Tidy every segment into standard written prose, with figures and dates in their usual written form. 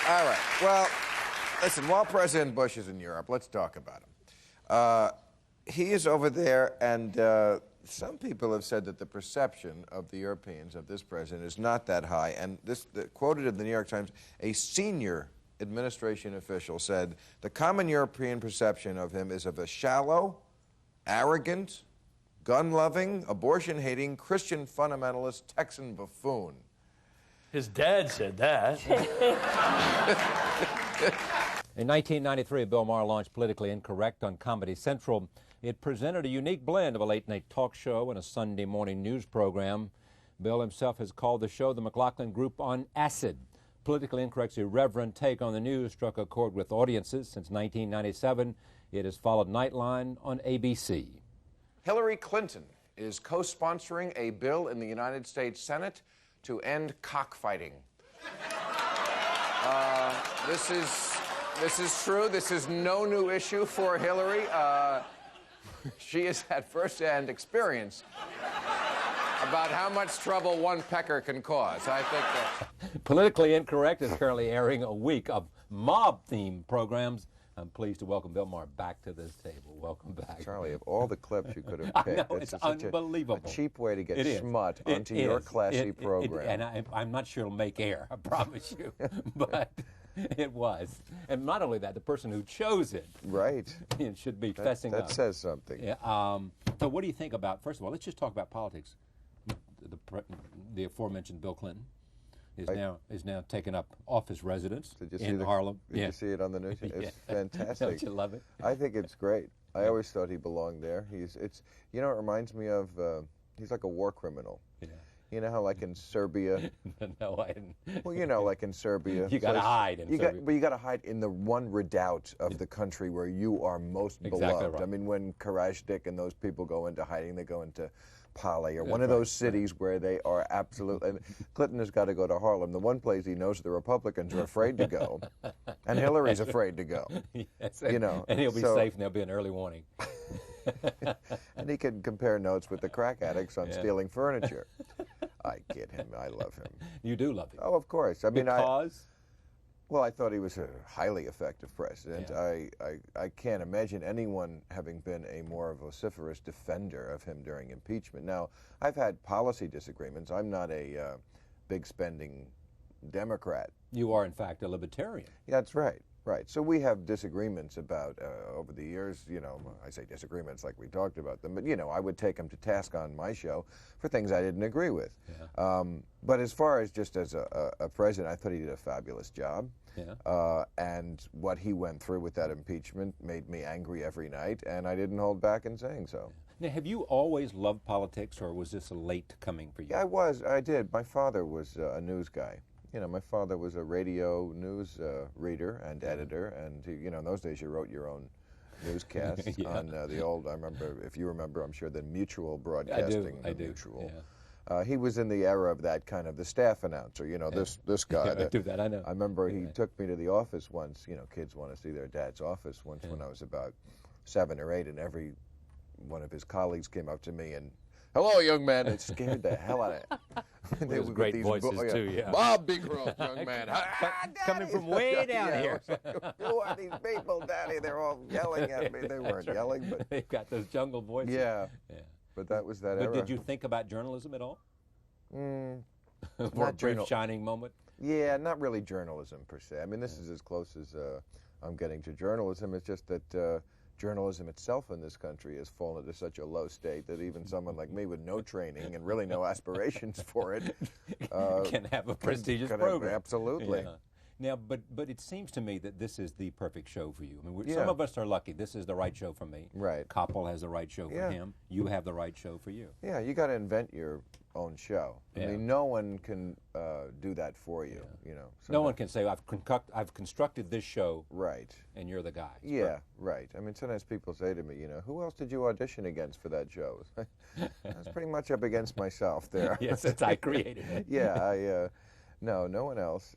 All right. Well, listen, while President Bush is in Europe, let's talk about him. He is over there, and some people have said that the perception of the Europeans of this president is not that high. And this, quoted in the New York Times, a senior administration official said, the common European perception of him is of a shallow, arrogant, gun-loving, abortion-hating, Christian fundamentalist Texan buffoon. His dad said that. In 1993, Bill Maher launched Politically Incorrect on Comedy Central. It presented a unique blend of a late-night talk show and a Sunday morning news program. Bill himself has called the show the McLaughlin Group on acid. Politically Incorrect's irreverent take on the news struck a chord with audiences. Since 1997, it has followed Nightline on ABC. Hillary Clinton is co-sponsoring a bill in the United States Senate to end cockfighting. This is true. This is no new issue for Hillary. She has had first-hand experience about how much trouble one pecker can cause. I think that... Politically Incorrect is currently airing a week of mob-themed programs. I'm pleased to welcome Bill Maher back to this table. Welcome back. Charlie, of all the clips you could have I picked, know, it's unbelievable. A cheap way to get smut onto your classy program. And I'm not sure it'll make air, I promise you. But it was. And not only that, the person who chose it. Right. It should be fessing up. That says something. Yeah. So what do you think about, first of all, let's just talk about politics. The aforementioned Bill Clinton is now taken up office residence in Harlem. Did you see it on the news? It's fantastic. Don't you love it? I think it's great. I always thought he belonged there. It reminds me of, he's like a war criminal. Yeah. You know how, like in Serbia? No, I didn't. Well, you know, like in Serbia. You got to hide in Serbia. But you got to hide in the one redoubt of the country where you are most beloved. Right. I mean, when Karajdik and those people go into hiding, they go into Pali, or one of those cities where they are absolutely... And Clinton has got to go to Harlem, the one place he knows the Republicans are afraid to go, and Hillary's afraid to go. Yes, you know, and he'll be safe, and there'll be an early warning. And he can compare notes with the crack addicts on stealing furniture. I kid him. I love him. You do love him. Oh, of course. I mean, because? Well, I thought he was a highly effective president. Yeah. I can't imagine anyone having been a more vociferous defender of him during impeachment. Now, I've had policy disagreements. I'm not a big spending Democrat. You are, in fact, a libertarian. Yeah, that's right. Right. So we have disagreements about, over the years, you know, I say disagreements like we talked about them, but, you know, I would take him to task on my show for things I didn't agree with. Yeah. But as far as just as a president, I thought he did a fabulous job. Yeah. And what he went through with that impeachment made me angry every night, and I didn't hold back in saying so. Now, have you always loved politics, or was this a late coming for you? Yeah, I did. My father was a news guy. You know, my father was a radio news reader and editor, and you know, in those days you wrote your own newscasts on the old. I remember, if you remember, I'm sure the Mutual Broadcasting. I do. Mutual. Yeah. He was in the era of that kind of the staff announcer. You know, this guy. I do that. I know. I remember he took me to the office once. You know, kids want to see their dad's office once when I was about 7 or 8, and every one of his colleagues came up to me and, "Hello, young man." It scared the hell out of it. They were great voices, too, yeah. Bob Biggrove, young man. Coming from way down here. Like, who are these people, Daddy? They're all yelling at me. They weren't yelling, but... They've got those jungle voices. Yeah. But that was that era. But did you think about journalism at all? For a brief shining moment? Yeah, not really journalism, per se. I mean, this is as close as I'm getting to journalism. It's just that... journalism itself in this country has fallen to such a low state that even someone like me with no training and really no aspirations for it can have a prestigious program. Absolutely. Yeah. Now, but it seems to me that this is the perfect show for you. I mean, some of us are lucky. This is the right show for me. Right. Koppel has the right show for him. You have the right show for you. Yeah, you got to invent your own show. I mean, no one can do that for you. You know, no one can say I've constructed this show. Right. And you're the guy. Yeah, right. I mean, sometimes people say to me, you know, who else did you audition against for that show? I was pretty much up against myself there. Yes, since I created it. Yeah, no one else.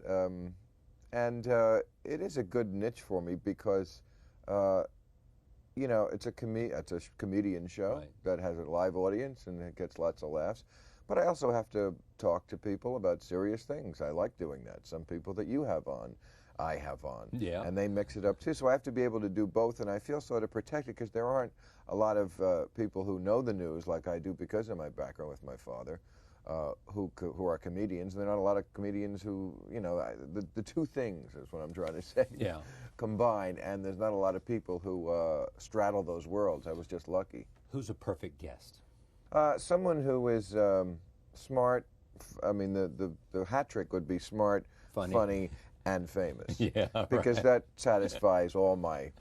And it is a good niche for me because, you know, it's a comedian show that has a live audience and it gets lots of laughs. But I also have to talk to people about serious things. I like doing that. Some people that you have on. I have on. Yeah. And they mix it up too. So I have to be able to do both, and I feel sort of protected because there aren't a lot of people who know the news like I do because of my background with my father, who are comedians. And there are not a lot of comedians who, you know, the two things is what I'm trying to say. Yeah. Combined, and there's not a lot of people who straddle those worlds. I was just lucky. Who's a perfect guest? Someone who is smart. I mean, the hat trick would be smart, funny and famous. Yeah, because right. that satisfies all my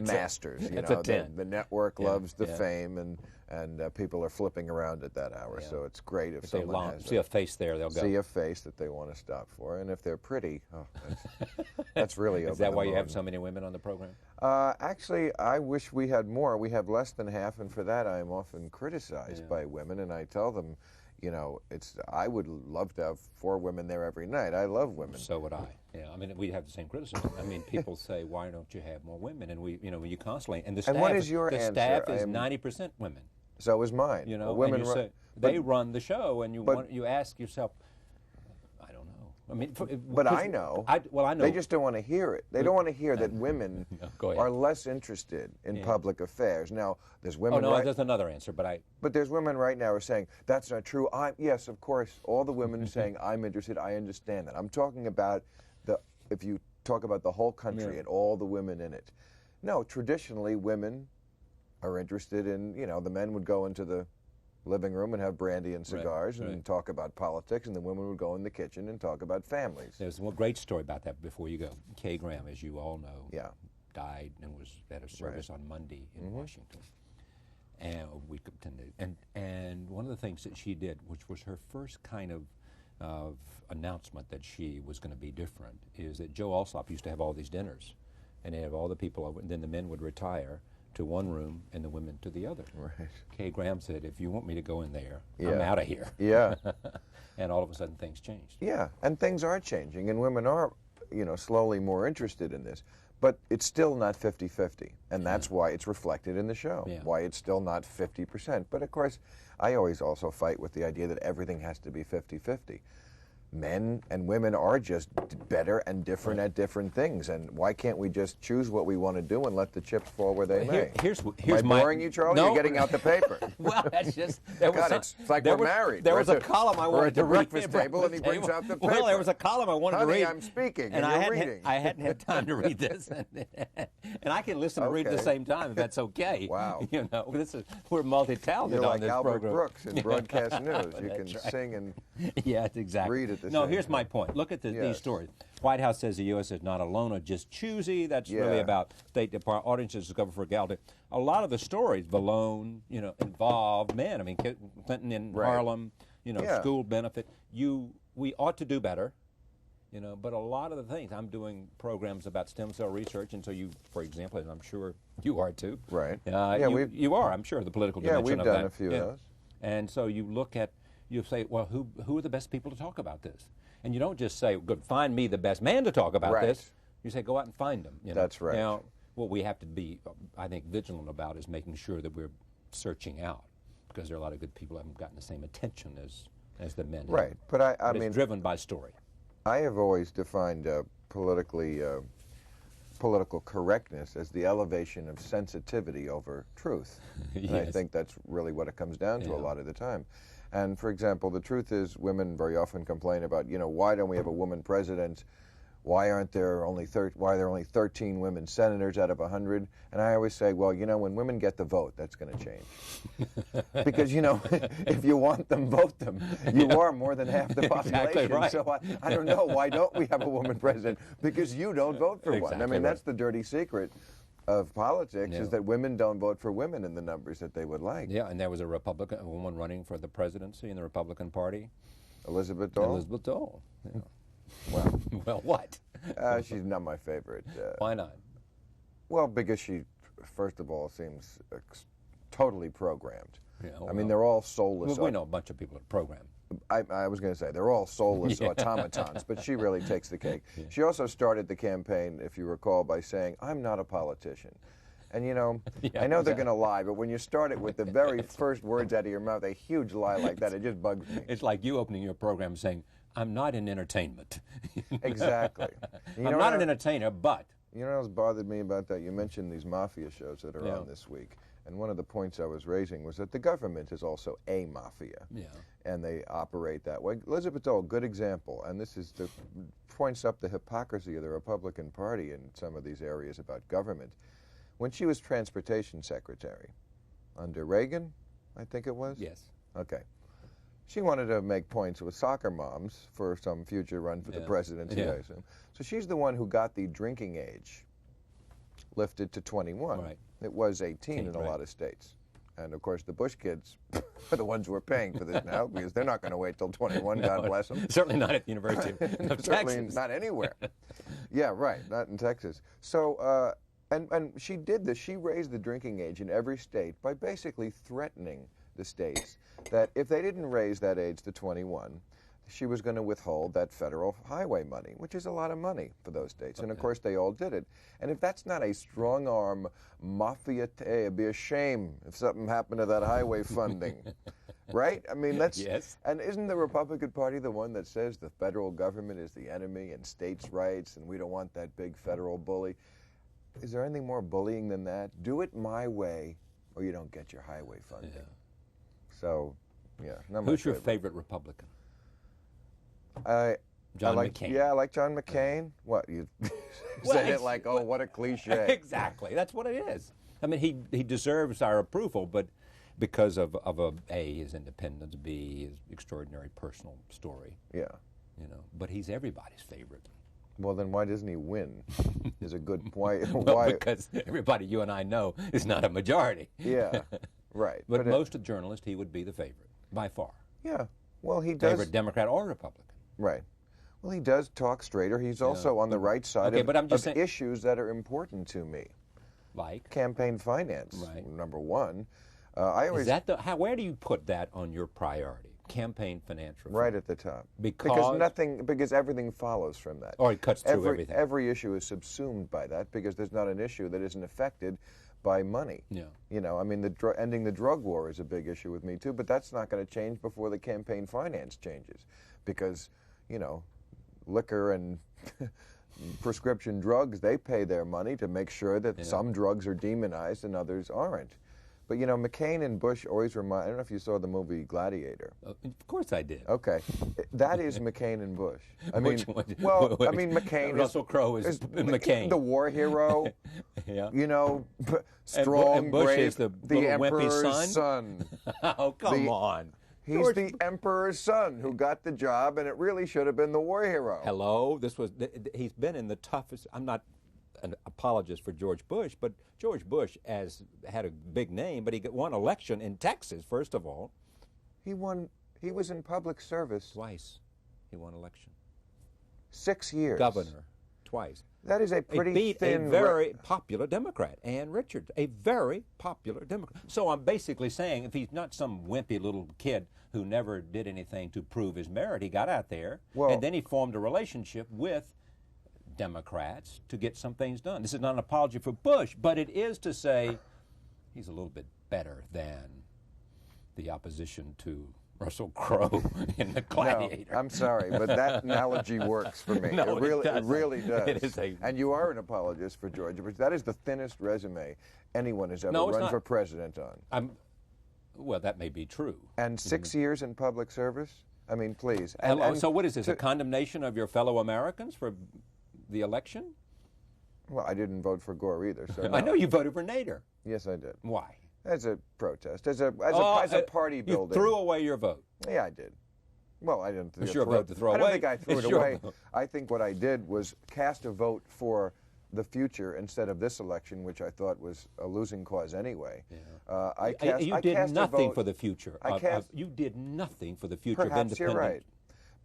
masters. You that's know, a 10. the network loves the yeah. fame, and people are flipping around at that hour. Yeah. So it's great if They someone has see a face there, they'll go. see a face that they want to stop for, and if they're pretty, oh, that's really over Is that the why you moon. have so many women on the program? Actually, I wish we had more. We have less than half, and for that I am often criticized by women, and I tell them, you know, I would love to have 4 women there every night. I love women. So would I. Yeah, I mean, we have the same criticism. I mean, people say, "Why don't you have more women?" And we, you know, you constantly and the staff. And what is your the answer? staff is 90% women. So is mine. You know, women and you say, they run the show, and you ask yourself, I don't know. I mean, but I know. Well, I know. They just don't want to hear it. They don't want to hear that women Go ahead. are less interested in public affairs. Now, there's women. Oh no, there's another answer, but But there's women right now who are saying that's not true. Yes, of course, all the women saying I'm interested. I understand that. I'm talking about if you talk about the whole country and all the women in it. No, traditionally women are interested in, you know, the men would go into the living room and have brandy and cigars and talk about politics, and the women would go in the kitchen and talk about families. There's one great story about that before you go. Kay Graham, as you all know, died and was at a service on Monday in Washington. And we attended. And one of the things that she did, which was her first kind of announcement that she was going to be different, is that Joe Alsop used to have all these dinners, and they'd have all the people over, and then the men would retire to one room and the women to the other. Right. Kay Graham said, if you want me to go in there, I'm out of here. Yeah. And all of a sudden things changed. Yeah, and things are changing, and women are, you know, slowly more interested in this. But it's still not 50-50, and that's why it's reflected in the show, why it's still not 50%. But of course, I always also fight with the idea that everything has to be 50-50. Men and women are just better and different at different things, and why can't we just choose what we want to do and let the chips fall where they may? Here's Am I boring you, Charlie? No. You're getting out the paper. Well, that's just... God, it's like we're married. There We're was at a column I we're wanted at the to read. breakfast table, and he brings out the paper. Well, there was a column I wanted to Honey, read. I'm speaking, and you're reading. I hadn't had time to read this, and I can listen and read at the same time if that's okay. Wow. You know, we're multi-talented You're on like this Albert program. Brooks in broadcast news. You can That's right. sing and Yeah, it's exactly. read at the No, same here's time. my point. Look at these Yes. stories. White House says the U.S. is not alone or just choosy. That's really about State Department audiences discover frugality. A lot of the stories, Valone, you know, involve men. I mean, Clinton in Harlem, you know, school benefit. We ought to do better, you know, but a lot of the things, I'm doing programs about stem cell research, and so you, for example, and I'm sure you are too. Right. You are, I'm sure, the political dimension of that. Yeah, we've done a few of those. And so you look at, you say, well, who are the best people to talk about this? And you don't just say, good, find me the best man to talk about this. You say, go out and find them. You know? That's right. Now, what we have to be, I think, vigilant about is making sure that we're searching out, because there are a lot of good people who haven't gotten the same attention as the men. Right. But I mean, it's driven by story. I have always defined political correctness as the elevation of sensitivity over truth. And I think that's really what it comes down to a lot of the time. And for example, the truth is women very often complain about, you know, why don't we have a woman president? Why are there only 13 women senators out of 100? And I always say, well, you know, when women get the vote, that's going to change. Because, you know, if you want them, vote them. You are more than half the population. Exactly right. So I don't know, why don't we have a woman president? Because you don't vote for one. I mean, that's the dirty secret of politics, is that women don't vote for women in the numbers that they would like. Yeah, and there was a woman running for the presidency in the Republican Party. Elizabeth Dole? Elizabeth Dole. Yeah. Well, well, what? She's not my favorite. Why not? Well, because she, first of all, seems totally programmed. Yeah, I mean, they're all soulless. We know a bunch of people that program. I was going to say, they're all soulless automatons, but she really takes the cake. She also started the campaign, if you recall, by saying, I'm not a politician. And, you know, I know they're going to lie, but when you start it with the very first words out of your mouth, a huge lie like that, it just bugs me. It's like you opening your program saying, I'm not in entertainment. Exactly. You I'm know not what an entertainer, but You know what else bothered me about that? You mentioned these mafia shows that are Yeah. on this week. And one of the points I was raising was that the government is also a mafia. Yeah. And they operate that way. Elizabeth Dole, good example. And this is points up the hypocrisy of the Republican Party in some of these areas about government. When she was transportation secretary under Reagan, I think it was? yes. Okay. She wanted to make points with soccer moms for some future run for the Yeah. presidency, Yeah. I assume. So she's the one who got the drinking age lifted to 21. Right. It was 18 in a right. lot of states. And of course, the Bush kids are the ones who are paying for this now because they're not going to wait till 21, God bless them. Certainly not at the University of Certainly Texas. not anywhere. Yeah, right, not in Texas. So, and she did this. She raised the drinking age in every state by basically threatening the states that if they didn't raise that age to 21, she was going to withhold that federal highway money, which is a lot of money for those states. And of course, they all did it. And if that's not a strong-arm mafia, it'd be a shame if something happened to that highway funding. Right? I mean, that's... Yes. And isn't the Republican Party the one that says the federal government is the enemy and states' rights and we don't want that big federal bully? Is there anything more bullying than that? Do it my way or you don't get your highway funding. Yeah. So, yeah. Not my Who's your favorite Republican? John like, McCain. Yeah, I like John McCain. What, you Well, said it it's- like, oh, what a cliche. Exactly. That's what it is. I mean, he deserves our approval, but because of A, his independence, B, his extraordinary personal story, Yeah. you know. But he's everybody's favorite. Well, then why doesn't he win? Is a good point. Well, Why? because everybody you and I know is not a majority. Yeah, right. But most of the journalists, he would be the favorite, by far. Yeah. Well, he does. Favorite Democrat or Republican. Right. Well, he does talk straighter. He's also on the right side Okay, but I'm just of saying- issues that are important to me. Like? Campaign finance, Right. number one. I always Is that where do you put that on your priority? Campaign finance reform. right at the top Because because everything follows from that. Or it cuts through everything. Every issue is subsumed by that because there's not an issue that isn't affected by money. Yeah. You know, I mean, ending the drug war is a big issue with me too, but that's not going to change before the campaign finance changes, because, you know, liquor and prescription drugs, they pay their money to make sure that some drugs are demonized and others aren't. But, you know, McCain and Bush always remind, I don't know if you saw the movie Gladiator. Of course I did. Okay. That is McCain and Bush. I mean, Which one? well, I mean, McCain Russell Crowe is McCain. the war hero, Yeah. you know, And strong, Bush brave, is the little wimpy emperor's son? Oh, come on. He's George- the emperor's son who got the job, and it really should have been the war hero. Hello, he's been in the toughest. I'm not an apologist for George Bush, but George Bush had a big name, but he won election in Texas, first of all. He was in public service Twice he won election. 6 years. Governor, twice. That is a He pretty beat thin... a very popular Democrat, Ann Richards, a very popular Democrat. So I'm basically saying if he's not some wimpy little kid who never did anything to prove his merit, he got out there, Well- and then he formed a relationship with Democrats to get some things done. This is not an apology for Bush, but it is to say he's a little bit better than the opposition to Russell Crowe in The Gladiator. No, I'm sorry, but that analogy works for me. No, it doesn't. really does. It is And you are an apologist for George Bush. That is the thinnest resume anyone has ever No, it's run not. for president on. Well, that may be true. And 6 years in public service? I mean, please. So what is this, a condemnation of your fellow Americans for the election? Well, I didn't vote for Gore either. So I no. know you voted for Nader. Yes, I did. Why? As a protest, as a party You builder. threw away your vote. Yeah, I did. Well, I didn't. It's your vote to throw I don't away. think I threw It's it your away. vote. I think what I did was cast a vote for the future instead of this election, which I thought was a losing cause anyway. I You did cast a nothing vote- for the future. You did nothing for the future of Perhaps independence. you're right,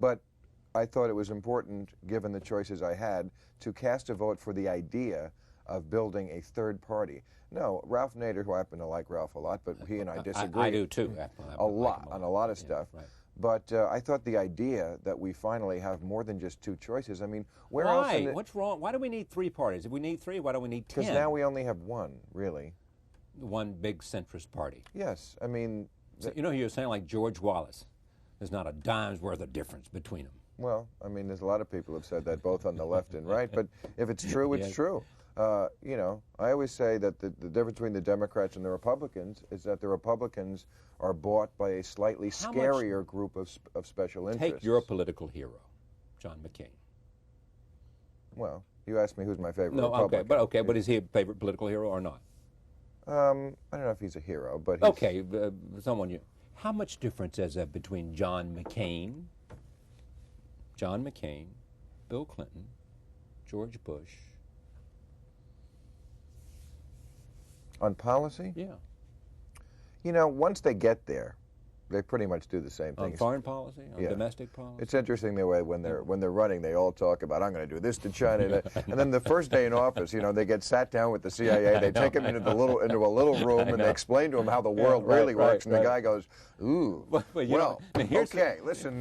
but I thought it was important, given the choices I had, to cast a vote for the idea of building a third party. No, Ralph Nader, who I happen to like Ralph a lot, but he and I disagree. I do too. A lot on a lot of Yeah, stuff. right. But I thought the idea that we finally have more than just two choices. I mean, where else? Why? What's wrong? Why do we need three parties? If we need three, why don't we need 10? Because now we only have one, really. One big centrist party. Yes, I mean, So, you know, you're saying like George Wallace. There's not a dime's worth of difference between them. Well, I mean, there's a lot of people have said that, both on the left and right. But if it's true, it's Yes. true. You know, I always say that the difference between the Democrats and the Republicans is that the Republicans are bought by a slightly How much- scarier group of special interests. Take your political hero, John McCain. Well, you asked me who's my favorite No, Republican. but is he a favorite political hero or not? I don't know if he's a hero, but he's, Okay, someone you. How much difference is there between John McCain, Bill Clinton, George Bush? on policy? Yeah. You know, once they get there, they pretty much do the same On thing. foreign policy, on Yeah. domestic policy. It's interesting the way when they're running, they all talk about I'm going to do this to China, and then the first day in office, you know, they get sat down with the CIA, they take him into a little room, and they explain to him how the world really works, and the guy goes, "Ooh, Well, okay, listen."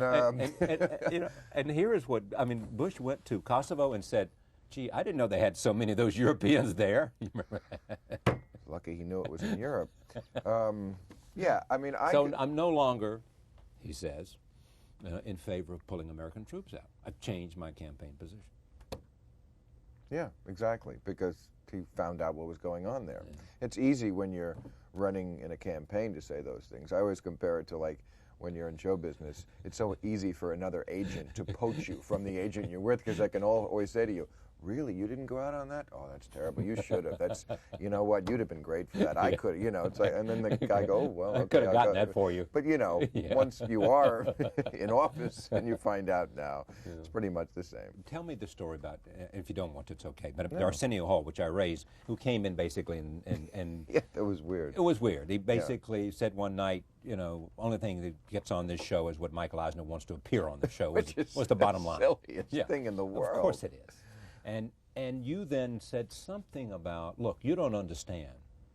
You know, and here is what I mean. Bush went to Kosovo and said, "Gee, I didn't know they had so many of those Europeans there." You remember? Lucky he knew it was in Europe. Yeah, I mean, So I'm no longer, he says, in favor of pulling American troops out. I've changed my campaign position. Yeah, exactly, because he found out what was going on there. It's easy when you're running in a campaign to say those things. I always compare it to like when you're in show business. It's so easy for another agent to poach you from the agent you're with, because they can always say to you, "Really, you didn't go out on that? Oh, that's terrible. You should have. That's, you know what? You'd have been great for that. I could, you know." It's like, and then the guy go, "Oh, well, I could have I'll gotten go." that for you. But you know, Yeah. once you are in office and you find out now, it's pretty much the same. Tell me the story about, if you don't want to, it's okay, but Arsenio Hall, which I raised, who came in basically and Yeah, it was weird. it was weird. He basically said one night, you know, only thing that gets on this show is what Michael Eisner wants to appear on the show, Which is was the bottom line. silliest thing in the world. Of course it is. And you then said something about, look, you don't understand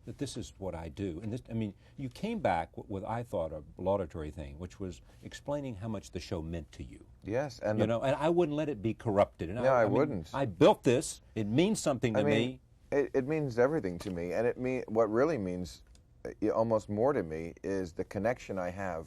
that this is what I do. And this, I mean, you came back with I thought, a laudatory thing, which was explaining how much the show meant to you. Yes, and You know, and I wouldn't let it be corrupted. And No, I mean, wouldn't. I built this. It means something to me. It means everything to me, and what really means almost more to me is the connection I have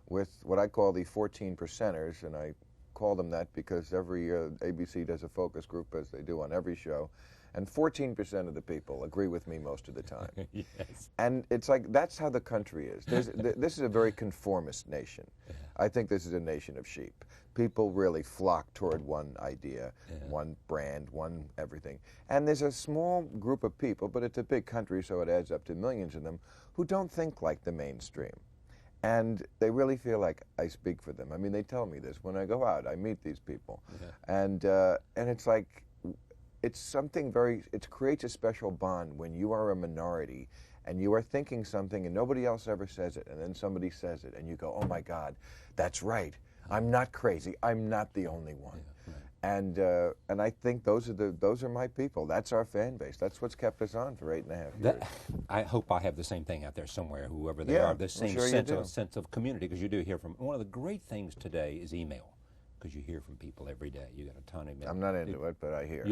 with what I call the 14 percenters, and I call them that because every year ABC does a focus group, as they do on every show, and 14% of the people agree with me most of the time. Yes. And it's like, that's how the country is. This is a very conformist nation. I think this is a nation of sheep. People really flock toward one idea, one brand, one everything. And there's a small group of people, but it's a big country, so it adds up to millions of them, who don't think like the mainstream. And they really feel like I speak for them. I mean, they tell me this. When I go out, I meet these people. And it's like, it's something it creates a special bond when you are a minority and you are thinking something and nobody else ever says it, and then somebody says it and you go, "Oh my God, that's right. I'm not crazy. I'm not the only one." And I think those are my people. That's our fan base. That's what's kept us on for 8.5 years. I hope I have the same thing out there somewhere, whoever they Yeah, are, the same I'm sure you do. sense of community, because you do hear from. One of the great things today is email, because you hear from people every day. You got a ton of email. I'm not into it, but I hear.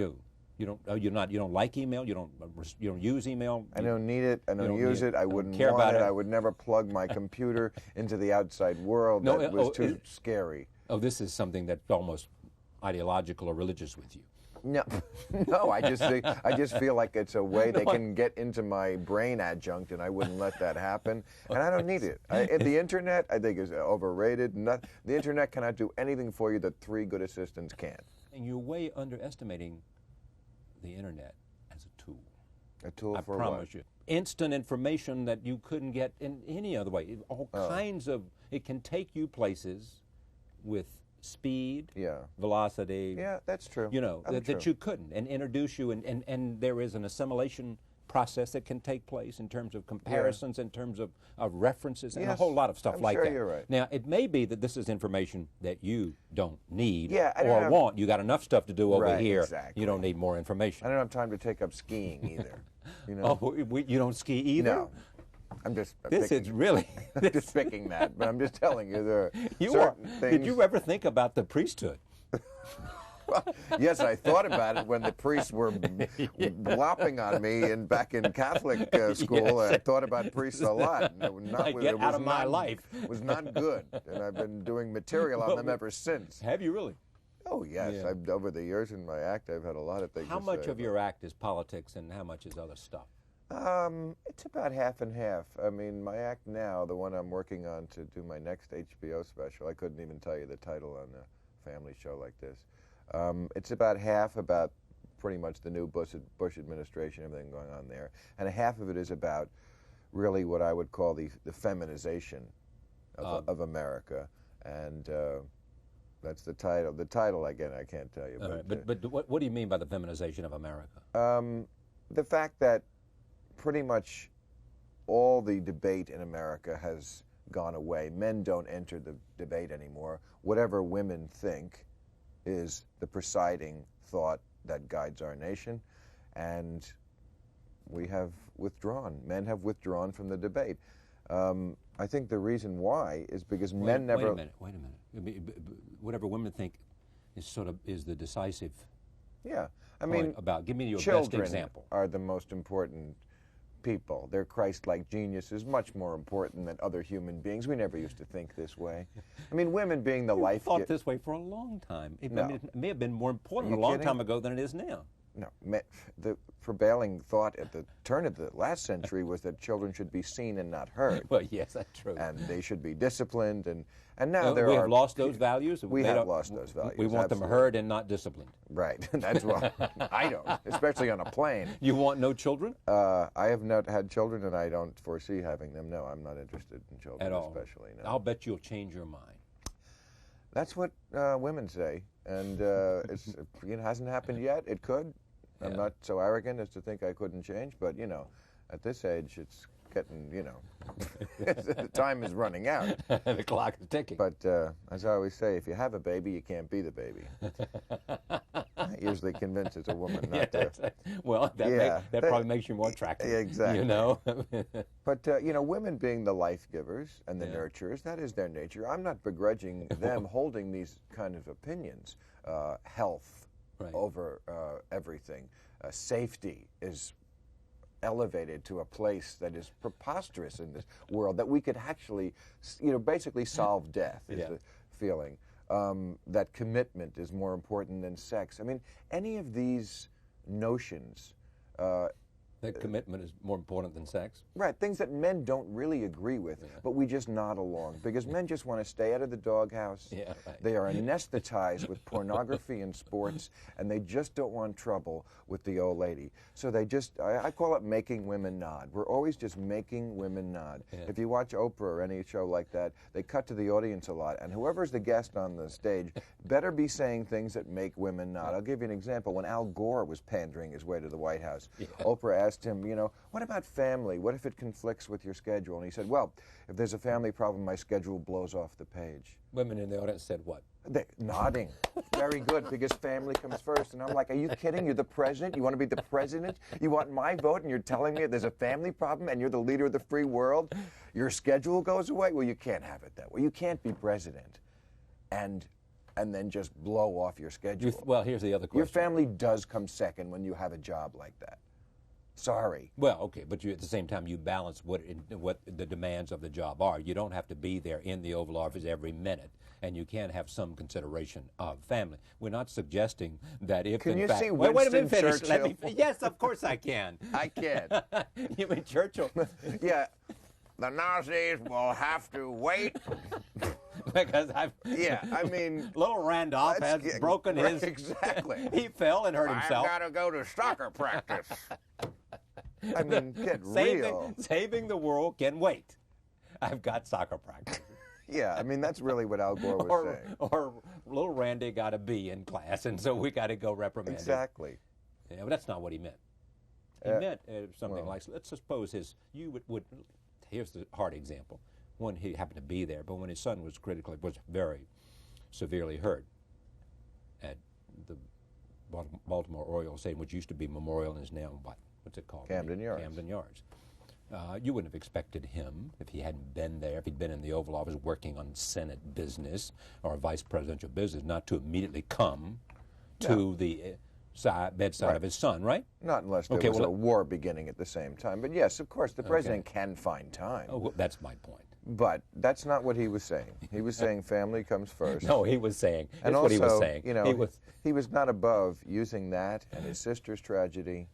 You don't. Oh, you don't like email. You don't use email. I don't need it. I don't use need it. I wouldn't care want about it. it. I would never plug my computer into the outside world. No, That was too scary. Oh, this is something that's almost ideological or religious with you. No, no. I just feel like it's a way they can get into my brain adjunct, and I wouldn't let that happen. And I don't need it. The internet, I think, is overrated. The internet cannot do anything for you that 3 good assistants can. And you're way underestimating the internet as a tool. A tool I for promise what? you. Instant information that you couldn't get in any other way. All kinds of. It can take you places with speed, velocity. Yeah, that's true. You know, that you couldn't, and introduce you, and there is an assimilation process that can take place in terms of comparisons, in terms of references, and a whole lot of stuff I'm like sure that. You're right. Now, it may be that this is information that you don't need I don't or have- want. You got enough stuff to do over Right, here. exactly. You don't need more information. I don't have time to take up skiing either. You know? Oh, you don't ski either? No. I'm just This picking, is really. I'm just picking that, but I'm just telling you there are You are. certain things. Did you ever think about the priesthood? Well, yes, I thought about it when the priests were lopping on me back in Catholic school. Yes. I thought about priests a lot. And it was not, Like, get it out was of my not- life. It was not good, and I've been doing material on them ever since. Have you really? Oh, yes. Yeah. Over the years in my act, I've had a lot of things How to much say of your act is politics and how much is other stuff? It's about half and half. I mean, my act now, the one I'm working on to do my next HBO special, I couldn't even tell you the title on a family show like this. It's about half about pretty much the new Bush administration, everything going on there, and half of it is about really what I would call the feminization of America, and that's the title. The title, again, I can't tell you. But what do you mean by the feminization of America? The fact that pretty much all the debate in America has gone away. Men don't enter the debate anymore. Whatever women think is the presiding thought that guides our nation, and we have withdrawn. Men have withdrawn from the debate. I think the reason why is because men never... Wait a minute. Whatever women think is the decisive Yeah. I point mean, about. Give me your best children example. are the most important people. Their Christ-like genius is much more important than other human beings. We never used to think this way. I mean, women being the life... thought this way for a long time. I mean, it may have been more important Are a you long kidding? time ago than it is now. No, the prevailing thought at the turn of the last century was that children should be seen and not heard. Well, yes, that's true. And they should be disciplined, and now we have lost those values. We have lost those values. We want absolutely. them heard and not disciplined. Right. That's what I don't, especially on a plane. You want no children? I have not had children, and I don't foresee having them. No, I'm not interested in children, At all. especially. No. I'll bet you'll change your mind. That's what women say, and it hasn't happened yet. It could. I'm not so arrogant as to think I couldn't change, but at this age, it's getting, the time is running out. The clock is ticking. But as I always say, if you have a baby, you can't be the baby. That usually convinces a woman not to. Well, that probably makes you more attractive. Exactly. But, But women being the life givers and the nurturers, that is their nature. I'm not begrudging them holding these kind of opinions. Health over everything. Safety is elevated to a place that is preposterous in this world, that we could actually, basically solve death is the feeling. That commitment is more important than sex. I mean, any of these notions... that commitment is more important than sex. Right, things that men don't really agree with, but we just nod along, because men just want to stay out of the doghouse. Yeah, right. They are anesthetized with pornography and sports, and they just don't want trouble with the old lady. So they just, I call it making women nod. We're always just making women nod. Yeah. If you watch Oprah or any show like that, they cut to the audience a lot, and whoever's the guest on the stage better be saying things that make women nod. I'll give you an example. When Al Gore was pandering his way to the White House, Oprah asked him, what about family? What if it conflicts with your schedule? And he said, well, if there's a family problem, my schedule blows off the page. Women in the audience said what? Nodding. Very good, because family comes first. And I'm like, are you kidding? You're the president? You want to be the president? You want my vote, and you're telling me there's a family problem, and you're the leader of the free world? Your schedule goes away? Well, you can't have it that way. You can't be president and then just blow off your schedule. Well, here's the other question. Your family does come second when you have a job like that. Sorry. Well, okay, but at the same time, you balance what the demands of the job are. You don't have to be there in the Oval Office every minute, and you can have some consideration of family. We're not suggesting that if Can in you fact... see Wait a minute, Winston finish. Let me, Churchill? yes, of course I can. I can. You mean Churchill? Yeah. The Nazis will have to wait. Because Yeah, I mean... Little Randolph has broken his... Exactly. He fell and hurt himself. I've got to go to soccer practice. I mean, get real. Saving the world can wait. I've got soccer practice. Yeah, I mean, that's really what Al Gore was saying. Or little Randy got a B in class, and so we got to go reprimand him. Exactly. Yeah, but that's not what he meant. He meant something like, let's suppose here's the hard example. When he happened to be there, but when his son was very severely hurt at the Baltimore Orioles Stadium, which used to be Memorial and is now what's it called? Camden Yards. Camden Yards. You wouldn't have expected him, if he hadn't been there, if he'd been in the Oval Office working on Senate business or vice presidential business, not to immediately come to the bedside of his son, right? Not unless there was a war beginning at the same time. But yes, of course, the president can find time. Oh, well, that's my point. But that's not what he was saying. He was saying family comes first. No, he was saying. And That's also, what he was saying. you know, he was not above using that and his sister's tragedy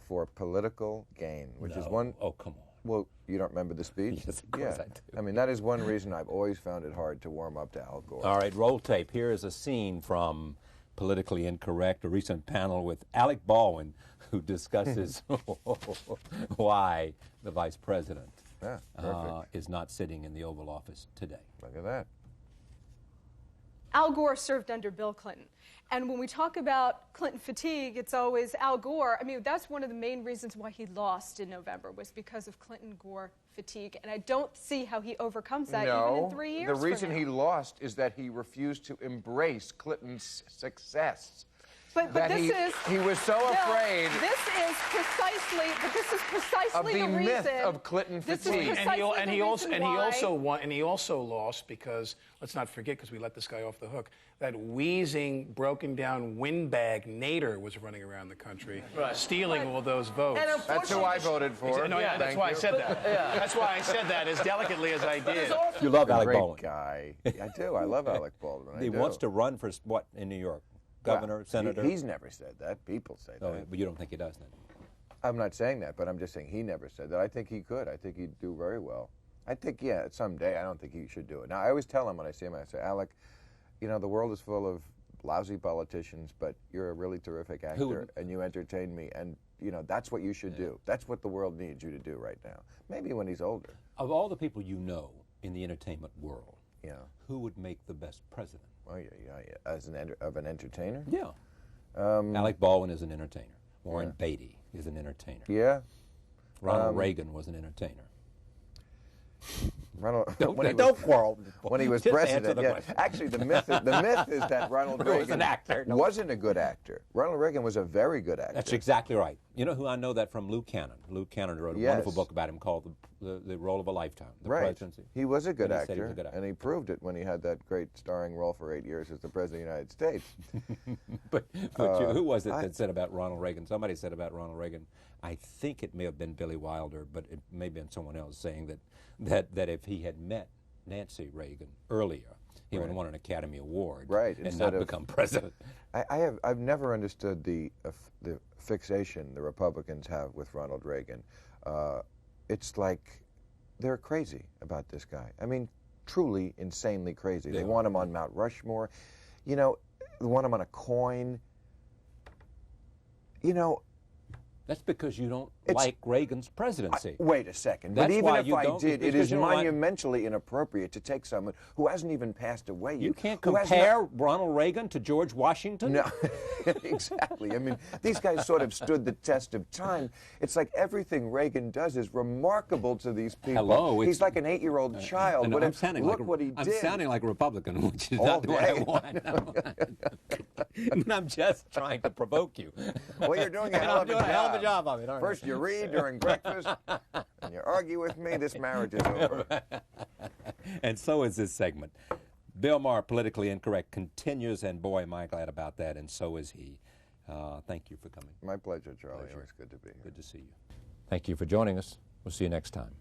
for political gain, which is one. Oh, come on. Well, you don't remember the speech? Yes, of course I do. I mean, that is one reason I've always found it hard to warm up to Al Gore. All right, roll tape. Here is a scene from Politically Incorrect, a recent panel with Alec Baldwin, who discusses why the vice president is not sitting in the Oval Office today. Look at that. Al Gore served under Bill Clinton. And when we talk about Clinton fatigue, it's always Al Gore. I mean, that's one of the main reasons why he lost in November, was because of Clinton-Gore fatigue. And I don't see how he overcomes that even in 3 years. The reason he lost is that he refused to embrace Clinton's success. But this is... He was so afraid... This is precisely the the reason... myth of Clinton fatigue. And he also lost because, let's not forget, because we let this guy off the hook, that wheezing, broken down windbag Nader was running around the country, stealing all those votes. That's who I voted for. No, yeah, that's why I said that. That's why I said that as delicately as I did. You love Alec Great Baldwin. guy. I do. I love Alec Baldwin. He wants to run for what in New York? Governor, senator? He's never said that. People say that. But you don't think he does then? I'm not saying that, but I'm just saying he never said that. I think he could. I think he'd do very well. I think, yeah, someday. I don't think he should do it. Now, I always tell him when I see him, I say, Alec, you know, the world is full of lousy politicians, but you're a really terrific actor, and you entertain me, and, you know, that's what you should do. That's what the world needs you to do right now. Maybe when he's older. Of all the people you know in the entertainment world, who would make the best president? Oh, yeah. As an entertainer? Yeah. Alec Baldwin is an entertainer. Warren Beatty is an entertainer. Yeah. Ronald Reagan was an entertainer. Don't quarrel. When he was Just president, answer the question. Actually, the myth is that Ronald Reagan wasn't a good actor. Ronald Reagan was a very good actor. That's exactly right. You know who I know that from? Lou Cannon. Lou Cannon wrote a wonderful book about him called The Role of a Lifetime, the presidency. He was a good actor, and he proved it when he had that great starring role for 8 years as the President of the United States. but who was it that said about Ronald Reagan? Somebody said about Ronald Reagan, I think it may have been Billy Wilder, but it may have been someone else saying that if he had met Nancy Reagan earlier, he would have won an Academy Award and not become president. I've never understood the fixation the Republicans have with Ronald Reagan. It's like they're crazy about this guy. I mean, truly insanely crazy. They want him on Mount Rushmore. You know, they want him on a coin. You know, that's because you don't like Reagan's presidency. Wait a second. That's but even why if you I don't, did, it is monumentally inappropriate to take someone who hasn't even passed away yet. You can't compare Ronald Reagan to George Washington? No, exactly. I mean, these guys sort of stood the test of time. It's like everything Reagan does is remarkable to these people. Hello. He's like an 8-year-old child. No, Look what he did. I'm sounding like a Republican, which is not what I want. I'm just trying to provoke you. Well, you're doing a hell of a job of it, aren't First you read during breakfast, and you argue with me, this marriage is over. And so is this segment. Bill Maher, Politically Incorrect, continues, and boy, am I glad about that, and so is he. Thank you for coming. My pleasure, Charlie. Always good to be here. Good to see you. Thank you for joining us. We'll see you next time.